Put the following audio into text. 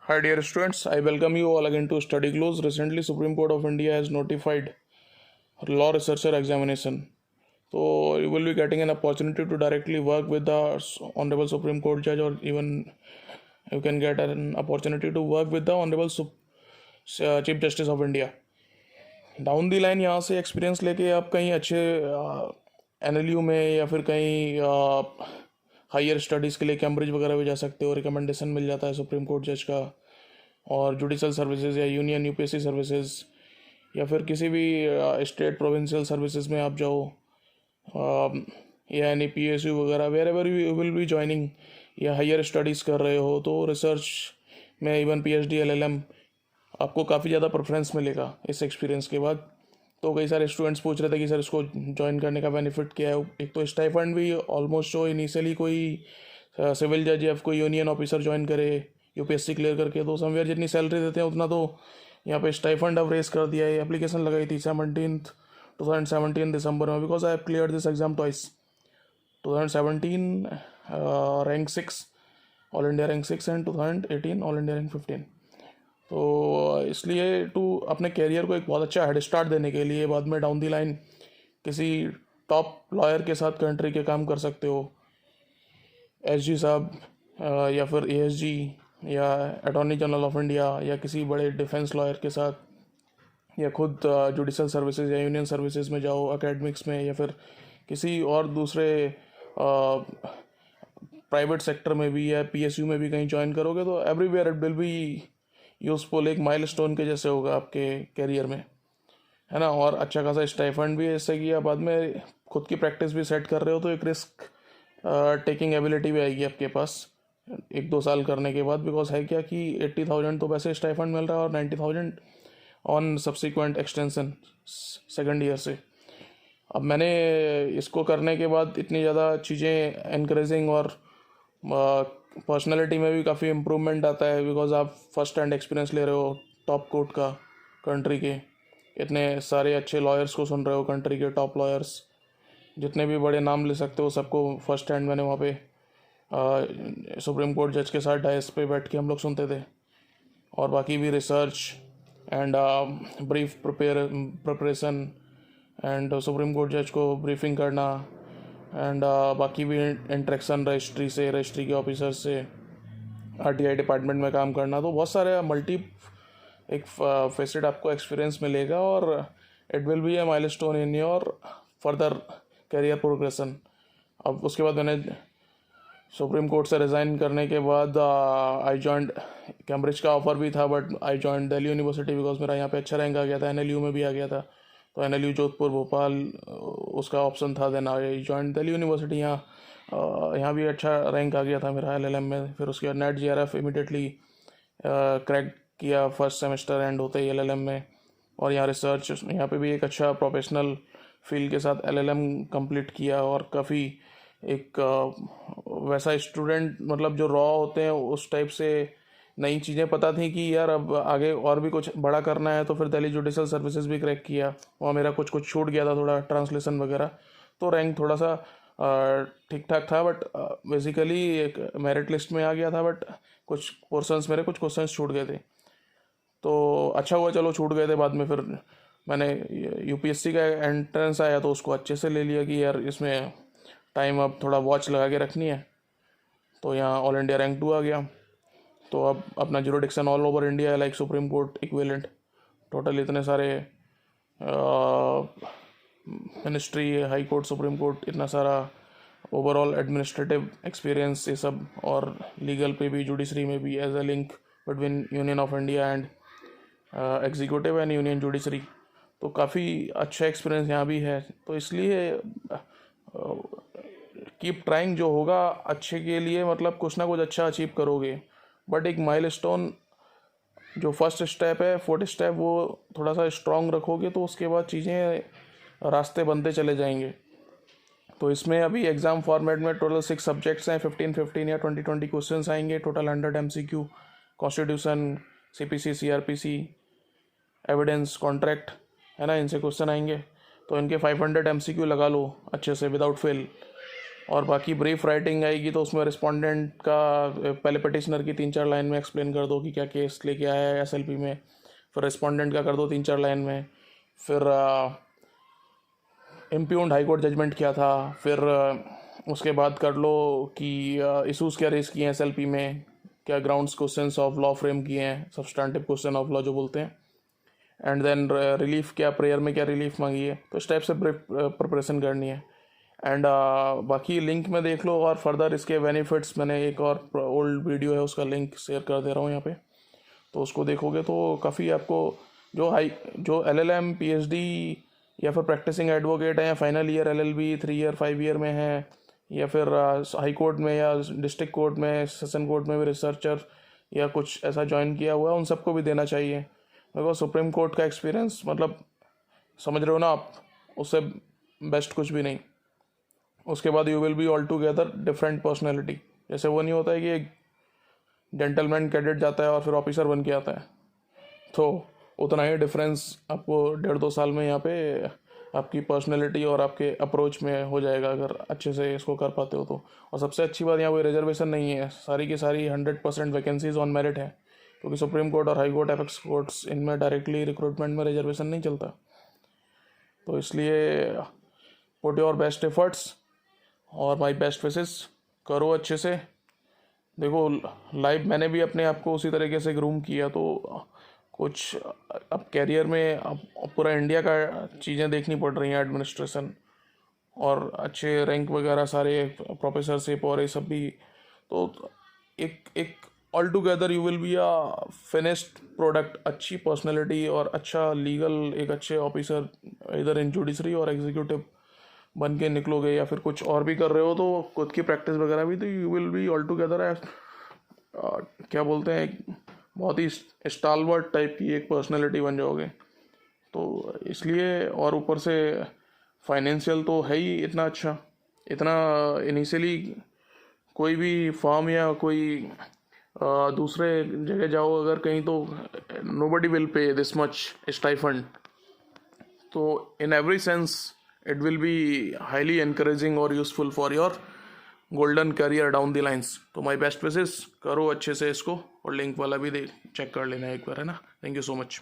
Hi dear students, I welcome you all again to Study Close. Recently, Supreme Court of India has notified law researcher examination. So you will be getting an opportunity to directly work with the Honorable Supreme Court judge, or even you can get an opportunity to work with the Honorable Chief Justice of India. Down the line यहाँ से experience लेके आप कहीं अच्छे NLU में या फिर कहीं हायर स्टडीज़ के लिए कैम्ब्रिज वगैरह भी जा सकते हो. रिकमेंडेशन मिल जाता है सुप्रीम कोर्ट जज का. और जुडिशल सर्विसेज या यूनियन यूपीएससी सर्विसेज या फिर किसी भी स्टेट प्रोविंशियल सर्विसेज में आप जाओ, या यानी PSU वगैरह, wherever you will be joining या हायर स्टडीज़ कर रहे हो, तो रिसर्च में इवन PhD LLM आपको काफ़ी ज़्यादा प्रेफरेंस मिलेगा इस एक्सपीरियंस के बाद. तो कई सारे स्टूडेंट्स पूछ रहे थे कि सर इसको ज्वाइन करने का बेनिफिट क्या है. एक तो स्टाइफंड भी ऑलमोस्ट जो इनिशियली कोई सिविल जज या कोई यूनियन ऑफिसर ज्वाइन करे UPSC क्लियर करके, तो समवेयर जितनी सैलरी देते हैं उतना तो यहाँ पे स्टाइफंड अब रेस कर दिया है. एप्लीकेशन लगाई थी 2017 दिसंबर में, because I have clear this exam twice. 2017 rank 6 all India rank 6 and 2018 all India rank 15. तो इसलिए अपने कैरियर को एक बहुत अच्छा हेड स्टार्ट देने के लिए बाद में डाउन दी लाइन किसी टॉप लॉयर के साथ कंट्री के काम कर सकते हो. SG साहब या फिर ASG या अटॉर्नी जनरल ऑफ इंडिया या किसी बड़े डिफेंस लॉयर के साथ, या खुद जुडिशल सर्विसेज या यूनियन सर्विसेज में जाओ एकेडमिक्स में, या फिर किसी और दूसरे प्राइवेट सेक्टर में भी या PSU में भी कहीं ज्वाइन करोगे, तो everywhere it will be useful. एक माइलस्टोन के जैसे होगा आपके कैरियर में, है ना. और अच्छा खासा स्टाइफंड भी है इससे कि आप बाद में खुद की प्रैक्टिस भी सेट कर रहे हो, तो एक रिस्क टेकिंग एबिलिटी भी आएगी आपके पास 1-2 साल करने के बाद. बिकॉज है क्या कि 80,000 तो वैसे स्टाइफंड मिल रहा है और 90,000 on subsequent extension second year से. अब मैंने इसको करने के बाद इतनी ज़्यादा चीज़ें एनकरेजिंग और पर्सनालिटी में भी काफ़ी इम्प्रूवमेंट आता है, बिकॉज आप फर्स्ट हैंड एक्सपीरियंस ले रहे हो टॉप कोर्ट का, कंट्री के इतने सारे अच्छे लॉयर्स को सुन रहे हो, कंट्री के टॉप लॉयर्स जितने भी बड़े नाम ले सकते हो सबको फर्स्ट हैंड मैंने वहाँ पे सुप्रीम कोर्ट जज के साथ डायस पे बैठ के हम लोग सुनते थे. और बाकी भी research and brief preparation and supreme court जज को ब्रीफिंग करना, एंड बाकी भी इंटरेक्शन रजिस्ट्री के ऑफिसर से, RTI डिपार्टमेंट में काम करना. तो बहुत सारे एक फेसेट आपको एक्सपीरियंस मिलेगा और it will be a milestone in your further career progression. अब उसके बाद मैंने सुप्रीम कोर्ट से रिज़ाइन करने के बाद आई जॉइंड, कैम्ब्रिज का ऑफ़र भी था but I joined Delhi university, because मेरा यहाँ पे अच्छा रैंक आ गया था. NLU में भी आ गया था, तो NLU जोधपुर भोपाल उसका ऑप्शन था. Then I joined Delhi university. यहाँ भी अच्छा रैंक आ गया था मेरा LLM में. फिर उसके बाद NET JRF इमीडिएटली क्रैक किया फर्स्ट सेमेस्टर एंड होते ही LLM में. और यहाँ रिसर्च, यहाँ पे भी एक अच्छा प्रोफेशनल फील्ड के साथ LLM कंप्लीट किया. और काफ़ी एक वैसा स्टूडेंट, मतलब जो रॉ होते हैं उस टाइप से नई चीज़ें पता थी कि यार अब आगे और भी कुछ बड़ा करना है. तो फिर दिल्ली जुडिशल सर्विसेज भी क्रैक किया, वहाँ मेरा कुछ छूट गया था थोड़ा ट्रांसलेशन वगैरह, तो रैंक थोड़ा सा ठीक ठाक था. बट बेसिकली एक मेरिट लिस्ट में आ गया था, बट कुछ पोर्शंस मेरे कुछ क्वेश्चंस छूट गए थे. तो अच्छा हुआ, चलो छूट गए थे. बाद में फिर मैंने UPSC का एंट्रेंस आया तो उसको अच्छे से ले लिया कि यार इसमें टाइम अब थोड़ा वॉच लगा के रखनी है. तो यहाँ ऑल इंडिया रैंक 2 आ गया. तो अब अपना जुरिडिक्शन ऑल ओवर इंडिया है, like supreme court equivalent. Total इतने सारे ministry, high court, supreme court, इतना सारा ओवरऑल एडमिनिस्ट्रेटिव एक्सपीरियंस ये सब. और लीगल पे भी, जुडिशरी में भी, as a link between union of India and executive and union judiciary. तो काफ़ी अच्छा एक्सपीरियंस यहाँ भी है. तो इसलिए कीप ट्राइंग, जो होगा अच्छे के लिए, मतलब कुछ ना कुछ अच्छा अचीव करोगे. बट एक माइलस्टोन जो फर्स्ट स्टेप है, फोर्थ स्टेप, वो थोड़ा सा स्ट्रांग रखोगे तो उसके बाद चीज़ें रास्ते बनते चले जाएंगे. तो इसमें अभी एग्ज़ाम फॉर्मेट में टोटल 6 सब्जेक्ट्स हैं. 15 या 20 क्वेश्चंस आएंगे. Total 100 MCQ, constitution, CPC, CRPC, evidence, contract, है ना, इनसे क्वेश्चन आएंगे. तो इनके 500 MCQ लगा लो अच्छे से विदाउट फेल. और बाकी ब्रीफ राइटिंग आएगी तो उसमें रिस्पोंडेंट का पहले पिटिशनर की 3-4 लाइन में एक्सप्लेन कर दो कि क्या केस लेके आया है एसएलपी में, फिर रिस्पोंडेंट का कर दो 3-4 लाइन में, फिर इम्प्यून्ड हाई कोर्ट जजमेंट क्या था, फिर उसके बाद कर लो कि इशूज़ क्या रेज किए हैं एसएलपी में, क्या grounds questions of law frame किए हैं, सब्सटेंटिव क्वेश्चन ऑफ लॉ जो बोलते हैं, एंड देन रिलीफ क्या प्रेयर में क्या रिलीफ मांगी है। तो इस टाइप से प्रिपरेशन करनी है। एंड बाकी लिंक में देख लो, और फर्दर इसके बेनिफिट्स मैंने एक और ओल्ड वीडियो है उसका लिंक शेयर कर दे रहा हूँ यहाँ पे, तो उसको देखोगे तो काफ़ी आपको जो एलएलएम पीएचडी या फिर प्रैक्टिसिंग एडवोकेट है या final year LLB 3 year 5 year में है, या फिर हाई कोर्ट में या डिस्ट्रिक्ट कोर्ट में सेशन कोर्ट में भी रिसर्चर या कुछ ऐसा ज्वाइन किया हुआ है, उन सबको भी देना चाहिए। बिकॉज सुप्रीम कोर्ट का एक्सपीरियंस मतलब समझ रहे हो ना आप, उससे बेस्ट कुछ भी नहीं। उसके बाद you will be all together different personality. जैसे वो नहीं होता है कि एक जेंटलमैन कैडेट जाता है और फिर ऑफिसर बन के आता है, तो उतना ही डिफरेंस आपको 1.5-2 साल में यहाँ पे आपकी पर्सनैलिटी और आपके अप्रोच में हो जाएगा, अगर अच्छे से इसको कर पाते हो तो। और सबसे अच्छी बात, यहाँ कोई रिजर्वेशन नहीं है, सारी की सारी 100% वैकेंसीज ऑन मेरिट है, क्योंकि सुप्रीम कोर्ट और हाई कोर्ट एपेक्स कोर्ट्स इनमें डायरेक्टली रिक्रूटमेंट में रिजर्वेशन नहीं चलता। तो इसलिए पुट योर बेस्ट एफर्ट्स और माई बेस्ट विशेस, करो अच्छे से। देखो लाइव मैंने भी अपने आप को उसी तरीके से ग्रूम किया, तो कुछ अब कैरियर में अब पूरा इंडिया का चीज़ें देखनी पड़ रही हैं, एडमिनिस्ट्रेशन और अच्छे रैंक वगैरह सारे प्रोफेसरशिप और ये सब भी। तो एक all together you will be a finished product, अच्छी पर्सनैलिटी और अच्छा लीगल, एक अच्छे ऑफिसर इधर इन जुडिशरी और एग्जीक्यूटिव बन के निकलोगे, या फिर कुछ और भी कर रहे हो तो खुद की प्रैक्टिस वगैरह भी, तो you will be all together क्या बोलते हैं, बहुत ही स्टालवर्ट टाइप की एक पर्सनैलिटी बन जाओगे। तो इसलिए, और ऊपर से फाइनेंशियल तो है ही इतना अच्छा, इतना इनिशियली कोई भी फॉर्म या कोई दूसरे जगह जाओ अगर कहीं, तो nobody will pay this much stipend. तो in every sense it will be highly encouraging और useful for your golden career down the lines. तो माई बेस्ट विशेस, करो अच्छे से इसको, और लिंक वाला भी चेक कर लेना एक बार, है ना। Thank you so much.